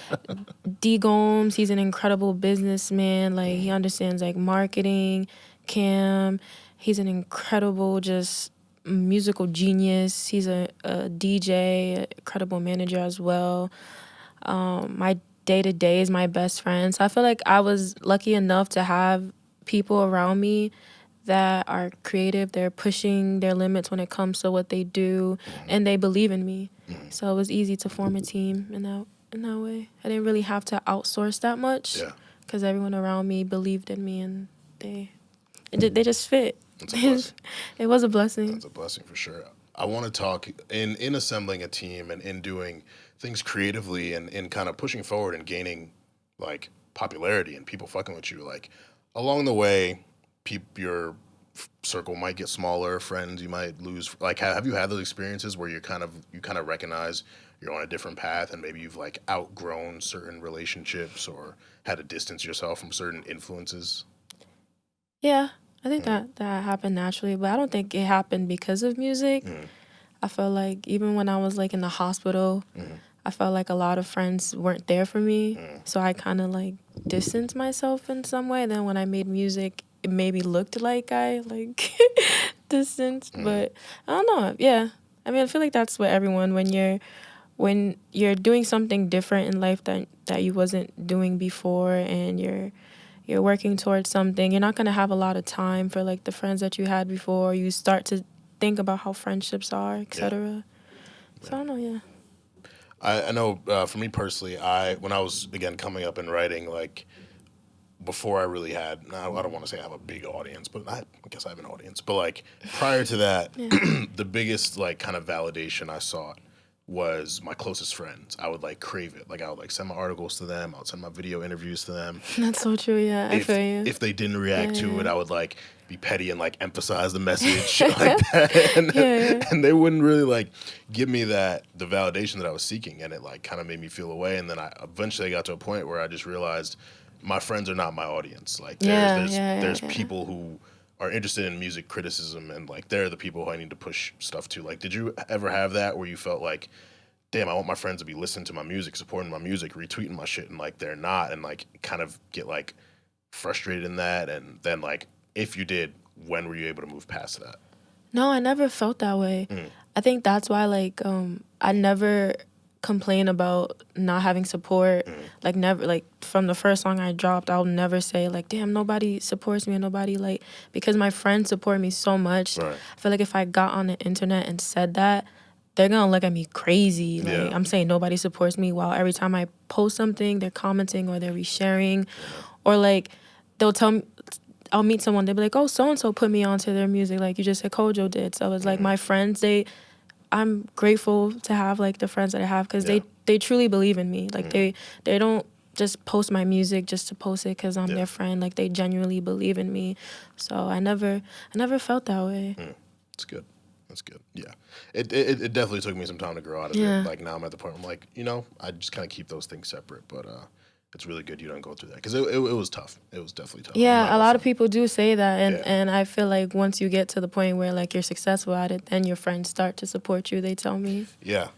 D Gomes, he's an incredible businessman. Like he understands like marketing. Cam, he's an incredible just musical genius. He's a DJ, an incredible manager as well. My day-to-day is my best friend. So I feel like I was lucky enough to have people around me that are creative. They're pushing their limits when it comes to what they do, and they believe in me. So it was easy to form a team in that way. I didn't really have to outsource that much because everyone around me believed in me, and they just fit. It's a blessing. It was a blessing. It's a blessing for sure. I want to talk in assembling a team and in doing things creatively and in kind of pushing forward and gaining like popularity and people fucking with you. Like along the way, your circle might get smaller. Friends you might lose. Like have you had those experiences where you kind of recognize you're on a different path and maybe you've like outgrown certain relationships or had to distance yourself from certain influences? Yeah. I think that happened naturally, but I don't think it happened because of music. I felt like even when I was like in the hospital, I felt like a lot of friends weren't there for me. So I kind of like distanced myself in some way. Then when I made music, it maybe looked like I like distanced, but I don't know. Yeah. I mean, I feel like that's what everyone, when you're doing something different in life that you wasn't doing before, and you're working towards something, you're not going to have a lot of time for like the friends that you had before. You start to think about how friendships are, etc. So I don't know, I know for me personally, when I was, again, coming up and writing, like before I really had, I don't want to say I have a big audience, but I guess I have an audience. But like prior to that, the biggest like kind of validation I sought was my closest friends. I would like crave it. Like I would like send my articles to them. I would send my video interviews to them. That's so true. Yeah, I feel you. If they didn't react to it, I would like be petty and like emphasize the message like that. And they wouldn't really like give me the validation that I was seeking, and it like kind of made me feel away. And then I eventually got to a point where I just realized my friends are not my audience. Like there's people who are interested in music criticism, and like they're the people who I need to push stuff to. Like, did you ever have that where you felt like, damn, I want my friends to be listening to my music, supporting my music, retweeting my shit, and like they're not, and like kind of get like frustrated in that? And then like if you did, when were you able to move past that? No, I never felt that way. I think that's why like I never complain about not having support. Like never, like from the first song I dropped, I'll never say like, damn, nobody supports me, and nobody like, because my friends support me so much. I feel like if I got on the internet and said that, they're gonna look at me crazy. Like I'm saying nobody supports me, while every time I post something, they're commenting or they're resharing, or like they'll tell me, I'll meet someone, they'll be like, oh, so-and-so put me onto their music, like you just said Kojo did. So it's like my friends, I'm grateful to have like the friends that I have, because they truly believe in me. Like they don't just post my music just to post it because I'm their friend. Like, they genuinely believe in me. So I never felt that way. It's good. That's good. Yeah. It definitely took me some time to grow out of it. Like, now I'm at the point where I'm like, you know, I just kind of keep those things separate. But it's really good you don't go through that because it was tough. It was definitely tough. Yeah, a lot of people do say that. And I feel like once you get to the point where, like, you're successful at it, then your friends start to support you, they tell me. Yeah.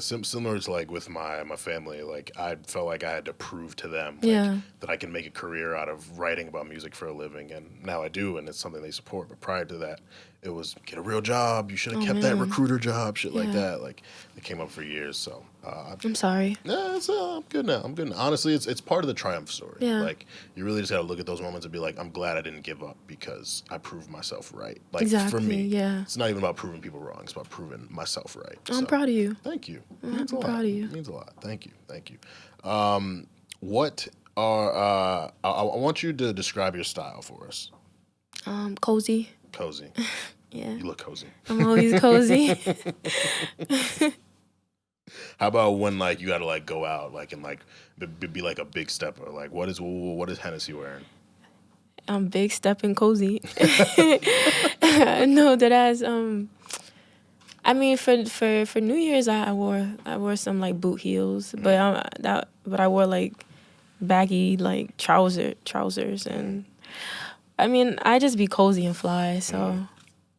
Similar to, like, with my family, like, I felt like I had to prove to them that I can make a career out of writing about music for a living, and now I do, and it's something they support. But prior to that, it was get a real job. You should have kept that recruiter job, shit like that. Like, it came up for years. So I'm sorry. Yeah, I'm good now. Honestly, it's part of the triumph story. Yeah. Like, you really just got to look at those moments and be like, I'm glad I didn't give up because I proved myself right. Like, for me, it's not even about proving people wrong. It's about proving myself right. I'm proud of you. Thank you. I'm proud of you. It means a lot. Thank you. What are I want you to describe your style for us. Cozy. Cozy. Yeah. You look cozy. I'm always cozy. How about when, like, you got to, like, go out, like, and, like, be like a big stepper? Like, what is Hennessy wearing? I'm big stepping cozy. No, that has I mean, for New Year's, I wore some, like, boot heels, but I wore, like, baggy, like, trousers, and I mean, I just be cozy and fly, so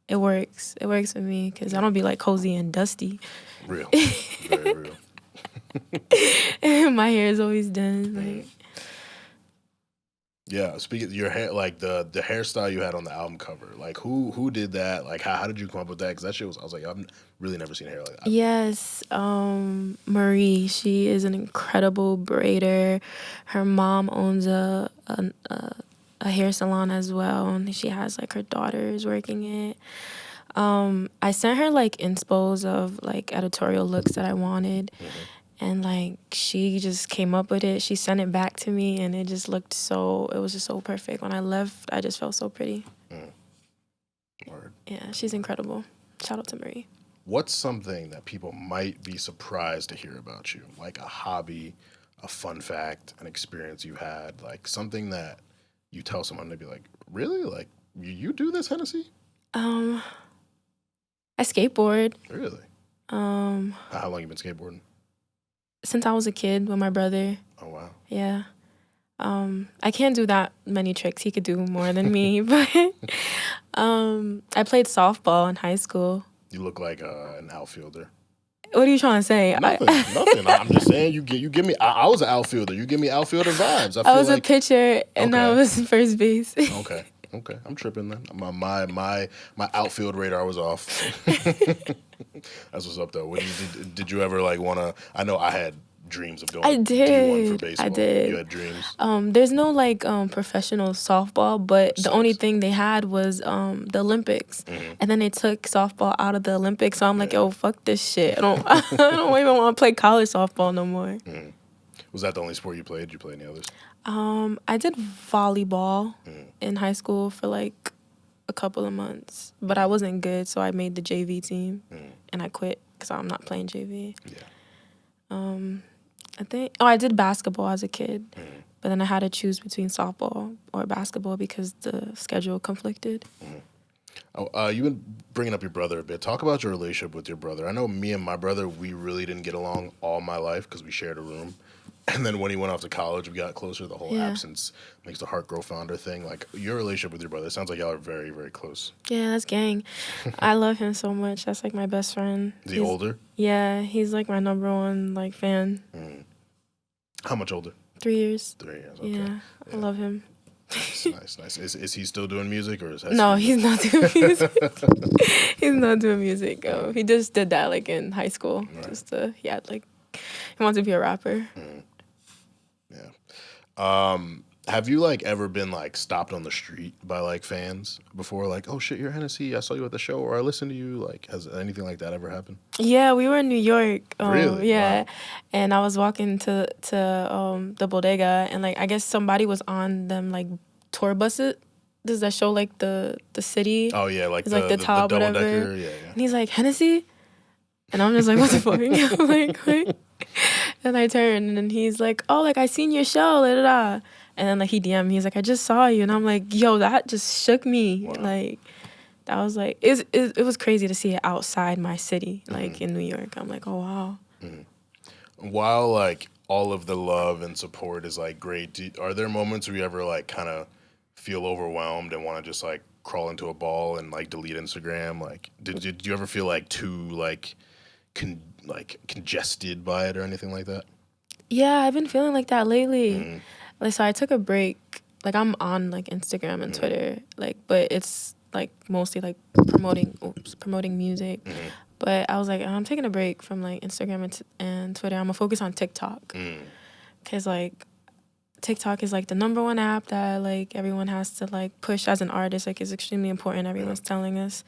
it works. It works for me because I don't be, like, cozy and dusty. Real, very real. My hair is always done. Like, yeah, speaking of your hair, like the hairstyle you had on the album cover, like who did that? Like how did you come up with that? Because that shit I was like, I've really never seen hair like that. Yes, Marie, she is an incredible braider. Her mom owns a hair salon as well, and she has, like, her daughters working it. I sent her, like, inspos of, like, editorial looks that I wanted. And, like, she just came up with it. She sent it back to me, and it was just so perfect. When I left, I just felt so pretty. Word. Yeah, she's incredible. Shout out to Marie. What's something that people might be surprised to hear about you? Like a hobby, a fun fact, an experience you had, like something that you tell someone, they'd be like, really? Like, you do this, Hennessy? I skateboard. Really? How long you been skateboarding? Since I was a kid with my brother. Oh, wow. Yeah. I can't do that many tricks. He could do more than me. But I played softball in high school. You look like an outfielder. What are you trying to say? Nothing. I'm just saying you give me. I was an outfielder. You give me outfielder vibes. I was a pitcher and I was first base. Okay. I'm tripping then. My outfield radar was off. That's what's up though. Did you ever, like, wanna? I know I had dreams of going. I did. D1 for baseball. I did. You had dreams. There's no, like, professional softball, but the only thing they had was the Olympics, and then they took softball out of the Olympics. So I'm like, yo, fuck this shit. I don't even want to play college softball no more. Was that the only sport you played? Did you play any others? I did volleyball in high school for, like, a couple of months, but I wasn't good, so I made the JV team, and I quit because I'm not playing JV. Yeah. I did basketball as a kid, but then I had to choose between softball or basketball because the schedule conflicted. You've been bringing up your brother a bit. Talk about your relationship with your brother. I know me and my brother, we really didn't get along all my life because we shared a room. And then when he went off to college, we got closer. The whole absence makes the heart grow fonder thing. Like, your relationship with your brother, it sounds like y'all are very, very close. Yeah, that's gang. I love him so much. That's, like, my best friend. Is he older? Yeah, he's, like, my number one, like, fan. How much older? 3 years. 3 years, okay. Yeah, I love him. Nice. Is he still doing music, or is that? No, he's not doing music. He's not doing music. He just did that, like, in high school. Right. He wants to be a rapper. Yeah. Have you, like, ever been, like, stopped on the street by, like, fans before? Like, oh shit, you're Hennessy. I saw you at the show, or I listened to you. Like, has anything like that ever happened? Yeah, we were in New York. Really? Yeah, wow. And I was walking to the bodega, and, like, I guess somebody was on them, like, tour buses. Does that show, like, the city? Oh yeah, like, the top, the whatever. double-decker. Yeah. And he's like, Hennessy, and I'm just like, what the fuck? I'm like, what? And I turned, and then he's like, "Oh, like I seen your show, da da da." And then like he DM'd me, he's like, "I just saw you," and I'm like, "Yo, that just shook me." Wow. Like, that was like, it was crazy to see it outside my city, like in New York. I'm like, oh wow. While like all of the love and support is like great, are there moments where you ever like kind of feel overwhelmed and want to just like crawl into a ball and like delete Instagram? Like, did you ever feel like too like congested by it or anything like that? Yeah, I've been feeling like that lately. Like, so I took a break. Like, I'm on like Instagram and Twitter, like, but it's like mostly like promoting music. But I was like, I'm taking a break from like Instagram and Twitter. I'm gonna focus on TikTok, cause like TikTok is like the #1 app that like everyone has to like push as an artist. Like, it's extremely important. Everyone's telling us.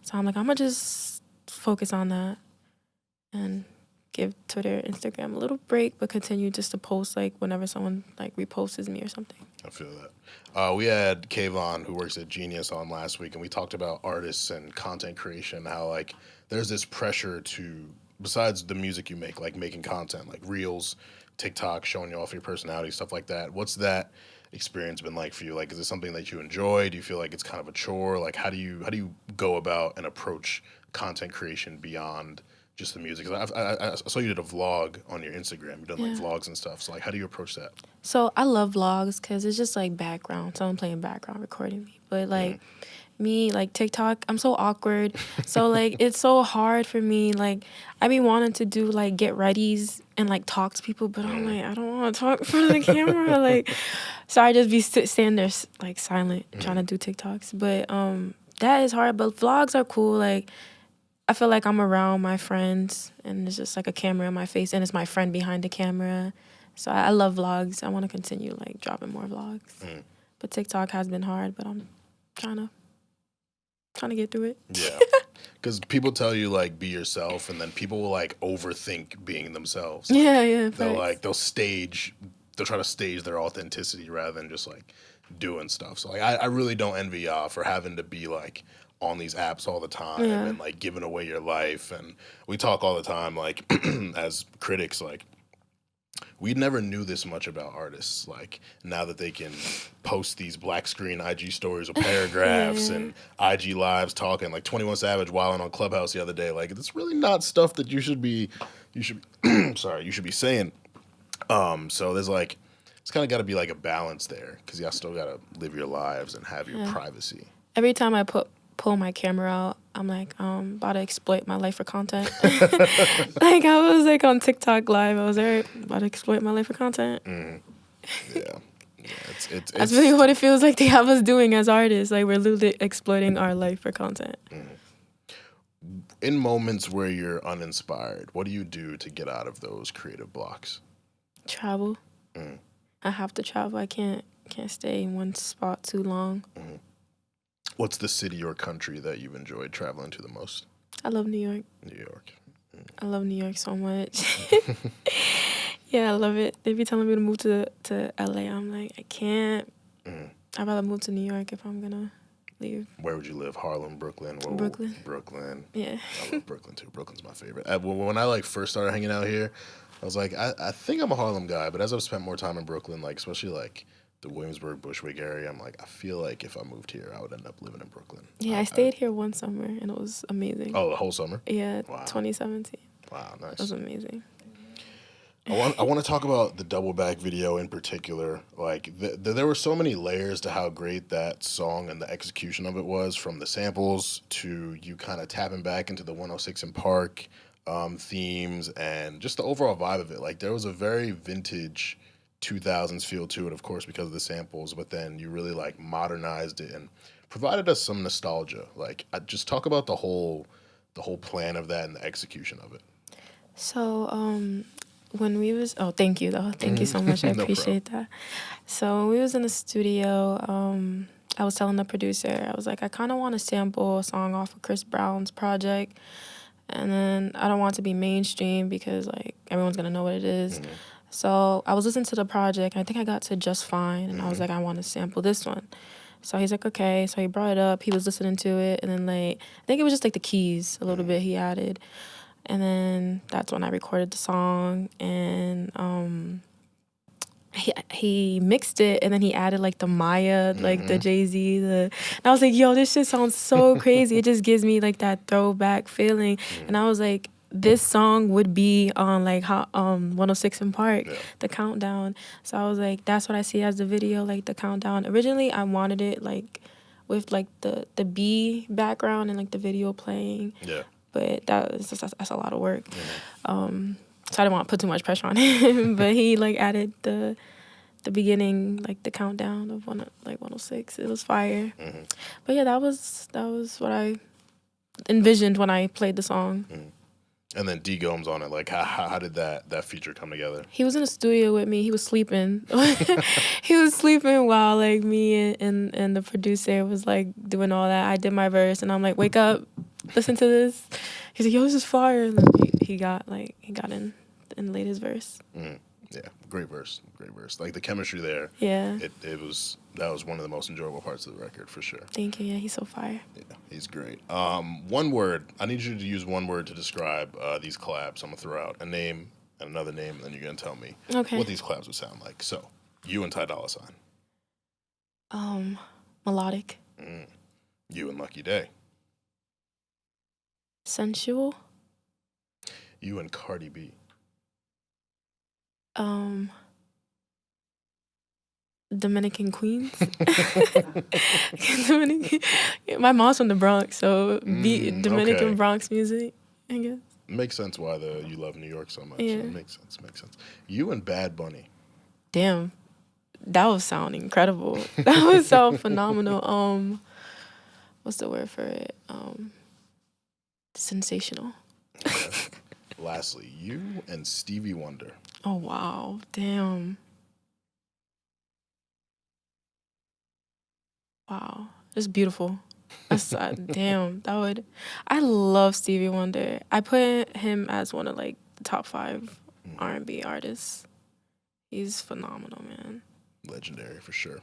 So I'm like, I'm gonna just focus on that and give Twitter, Instagram a little break, but continue just to post like whenever someone like reposts me or something. I feel that. We had Kayvon, who works at Genius, on last week, and we talked about artists and content creation, how like there's this pressure to, besides the music you make, like making content, like reels, TikTok, showing you off your personality, stuff like that. What's that experience been like for you? Like, is it something that you enjoy? Do you feel like it's kind of a chore? Like, how do you go about and approach content creation beyond just the music? 'Cause I saw you did a vlog on your Instagram. You've done like vlogs and stuff. So like, how do you approach that? So I love vlogs because it's just like background. Someone playing background recording me. But like me, like TikTok, I'm so awkward. So like it's so hard for me. Like I be wanting to do like get readies and like talk to people, but I'm like, I don't want to talk in front of the camera. Like, so I just be standing there like silent trying to do TikToks. But that is hard. But vlogs are cool. Like, I feel like I'm around my friends and it's just like a camera in my face and it's my friend behind the camera. So I love vlogs. I want to continue like dropping more vlogs. But TikTok has been hard, but I'm trying to get through it. Yeah. Because people tell you like be yourself, and then people will like overthink being themselves. Like, Yeah. they'll try to stage their authenticity rather than just like doing stuff. So like I really don't envy y'all for having to be like on these apps all the time and like giving away your life. And we talk all the time like as critics, like we never knew this much about artists. Like now that they can post these black screen IG stories with paragraphs and IG lives talking, like 21 Savage wilding on Clubhouse the other day. Like it's really not stuff that you should be saying. So there's like, it's kind of got to be like a balance there because y'all still got to live your lives and have your privacy. Every time I pull my camera out, I'm like, about to exploit my life for content. Like I was like on TikTok live, I was there about to exploit my life for content. Yeah. It's That's really what it feels like they have us doing as artists. Like we're literally exploiting our life for content. In moments where you're uninspired, what do you do to get out of those creative blocks? Travel. I have to travel. I can't stay in one spot too long. What's the city or country that you've enjoyed traveling to the most? I love New York. New York. I love New York so much. Yeah, I love it. They be telling me to move to LA. I'm like, I can't. I'd rather move to New York if I'm gonna leave. Where would you live? Harlem, Brooklyn? Brooklyn. Yeah. I love Brooklyn too. Brooklyn's my favorite. When I like first started hanging out here, I was like, I think I'm a Harlem guy, but as I've spent more time in Brooklyn, like especially like the Williamsburg, Bushwick area, I'm like, I feel like if I moved here, I would end up living in Brooklyn. Yeah, I stayed here one summer and it was amazing. Oh, the whole summer? Yeah, Wow. 2017. Wow, nice. It was amazing. I want to talk about the Double Back video in particular. Like, there were so many layers to how great that song and the execution of it was, from the samples to you kind of tapping back into the 106 in Park themes and just the overall vibe of it. Like, there was a very vintage 2000s feel to it, of course, because of the samples, but then you really like modernized it and provided us some nostalgia. Like, just talk about the whole plan of that and the execution of it. So, when we was, thank you though. Thank you so much. I appreciate that. So when we was in the studio, I was telling the producer, I was like, I kind of want to sample a song off of Chris Brown's project. And then I don't want it to be mainstream because like everyone's going to know what it is. So I was listening to the project and I think I got to Just Fine. And I was like, I want to sample this one. So he's like, okay. So he brought it up. He was listening to it. And then like, I think it was just like the keys a little bit he added. And then that's when I recorded the song, and he mixed it, and then he added like the Maya, like the Jay-Z, and I was like, yo, this shit sounds so crazy. It just gives me like that throwback feeling. And I was like, this song would be on like 106 in Park, the countdown. So I was like, that's what I see as the video, like the countdown. Originally I wanted it like with like the B background and like the video playing. Yeah. But that's a lot of work. So I didn't want to put too much pressure on him. But he like added the beginning, like the countdown of 106. It was fire. But yeah, that was what I envisioned when I played the song. And then D Gomes on it. Like, how did that feature come together? He was in the studio with me. He was sleeping. He was sleeping while like me and the producer was like doing all that. I did my verse, and I'm like, wake up, listen to this. He's like, yo, this is fire. And then he got in and laid his verse. Yeah, great verse. Like the chemistry there. Yeah. That was one of the most enjoyable parts of the record for sure. Thank you. Yeah, he's so fire. Yeah, he's great. One word. I need you to use one word to describe these collabs. I'm gonna throw out a name and another name, and then you're gonna tell me what these collabs would sound like. So, you and Ty Dolla $ign. Melodic. You and Lucky Daye. Sensual. You and Cardi B. Dominican Queens. Dominican. My mom's from the Bronx, so Dominican Bronx music, I guess. Makes sense why you love New York so much. Yeah. So it makes sense. You and Bad Bunny. Damn, that would sound incredible. That would sound phenomenal. What's the word for it? Sensational. Okay. Lastly, you and Stevie Wonder. Oh wow, damn. Wow, it's beautiful. That's damn. I love Stevie Wonder. I put him as one of like the top 5 R&B artists. He's phenomenal, man. Legendary for sure.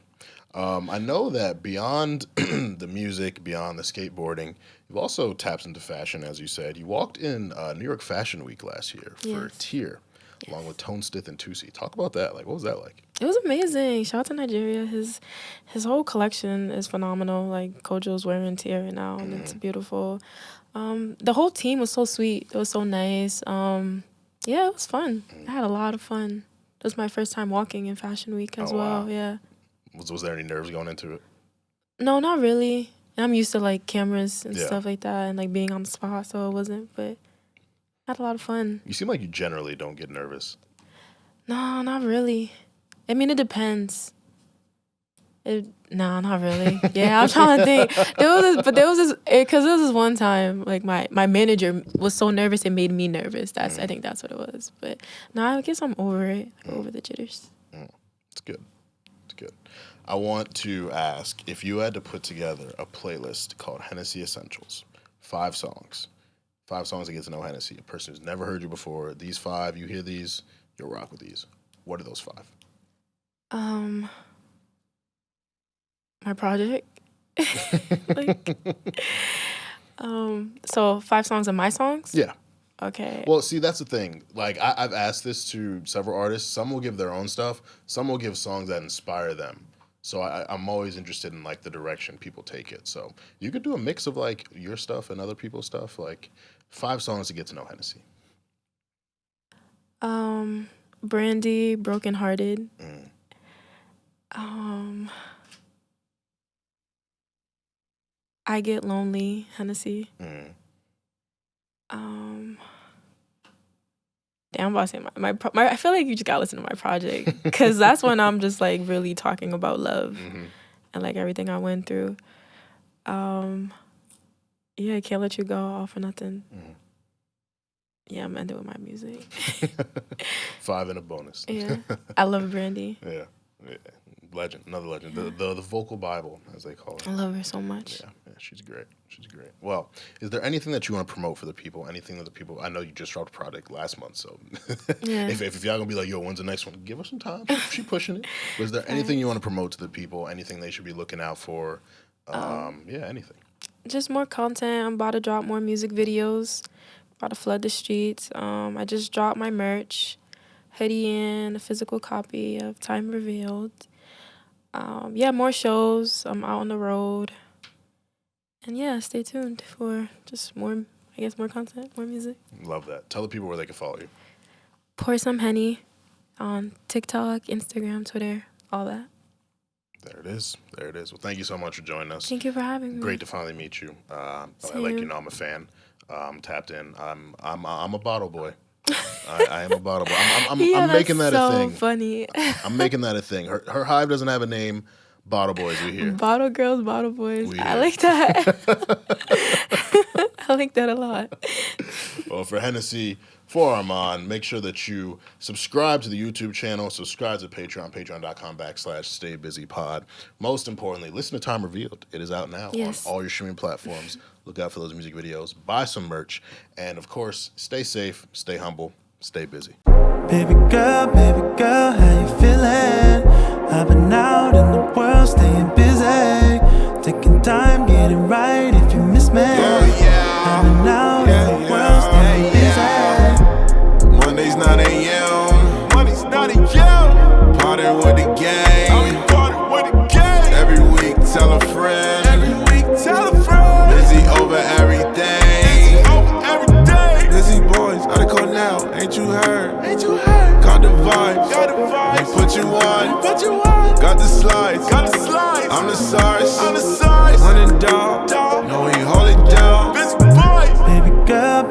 I know that beyond the music, beyond the skateboarding, you've also tapped into fashion, as you said. You walked in New York Fashion Week last year for Tier, along with Tone Stith and Tusi. Talk about that. Like, what was that like? It was amazing. Shout out to Nigeria. His whole collection is phenomenal. Like, Kojo's wearing Tier right now, and it's beautiful. The whole team was so sweet. It was so nice. Yeah, it was fun. I had a lot of fun. It was my first time walking in Fashion Week as well. Wow. Yeah. Was there any nerves going into it? No, not really. I'm used to like cameras and stuff like that, and like being on the spot, so it wasn't. But I had a lot of fun. You seem like you generally don't get nervous. No, not really. I mean, it depends. No, not really. Yeah, I'm trying to think. There was this because there was this one time, like my manager was so nervous it made me nervous. I think that's what it was. But no, I guess I'm over it, over the jitters. It's good. I want to ask if you had to put together a playlist called Hennessy Essentials, 5 songs to get to know Hennessy, a person who's never heard you before. These 5, you hear these, you'll rock with these. What are those 5? My project. So 5 songs of my songs? Yeah. Okay. Well, see, that's the thing. Like, I've asked this to several artists. Some will give their own stuff. Some will give songs that inspire them. So I'm always interested in, like, the direction people take it. So you could do a mix of, like, your stuff and other people's stuff. Like, 5 songs to get to know Hennessy. Brandy, Broken Hearted. I Get Lonely, Hennessy. Damn, I'm about to say my I feel like you just gotta listen to my project, because that's when I'm just like really talking about love and like everything I went through. Yeah, Can't Let You Go, All for Nothing. Yeah, I'm ending with my music. 5 and a bonus. Yeah, I love Brandy. Yeah. Legend, another legend. The vocal Bible, as they call it. I love her so much. Yeah, she's great. Well, is there anything that you want to promote for the people? Anything that the people? I know you just dropped a product last month, so if y'all gonna be like, yo, when's the next one? Give her some time. She pushing it. But is there anything you want to promote to the people? Anything they should be looking out for? Anything. Just more content. I'm about to drop more music videos. about to flood the streets. I just dropped my merch, hoodie and a physical copy of Time Revealed. Yeah, more shows. I'm out on the road. And yeah, stay tuned for just more, I guess, more content, more music. Love that. Tell the people where they can follow you. Pour Some Henny on TikTok, Instagram, Twitter, all that. There it is. There it is. Well, thank you so much for joining us. Thank you for having me. Great to finally meet you. I Same. like you know I'm a fan. Tapped in. I'm a bottle boy. I am a bottle boy. I'm making that a thing. So funny. I'm making that a thing. Her hive doesn't have a name. Bottle boys, we here. Bottle girls, bottle boys. I like that. I like that a lot. Well, for Hennessy, for Armon, make sure that you subscribe to the YouTube channel, subscribe to Patreon, patreon.com/StayBusyPod. Most importantly, listen to Time Revealed. It is out now on all your streaming platforms. Look out for those music videos, buy some merch, and of course, stay safe, stay humble, stay busy. Baby girl, how you feeling? I've been out in the world, staying busy, taking time, getting right if you miss me. I've been out in the world, staying busy. Mondays 9 a.m. Party with the gang. Every week, tell a friend. Busy over everything. Busy boys, gotta call now. Ain't you heard? Got the vibes. They put you on. Got the slides. I'm the size. 100 dog. No, he hold it down. Baby girl,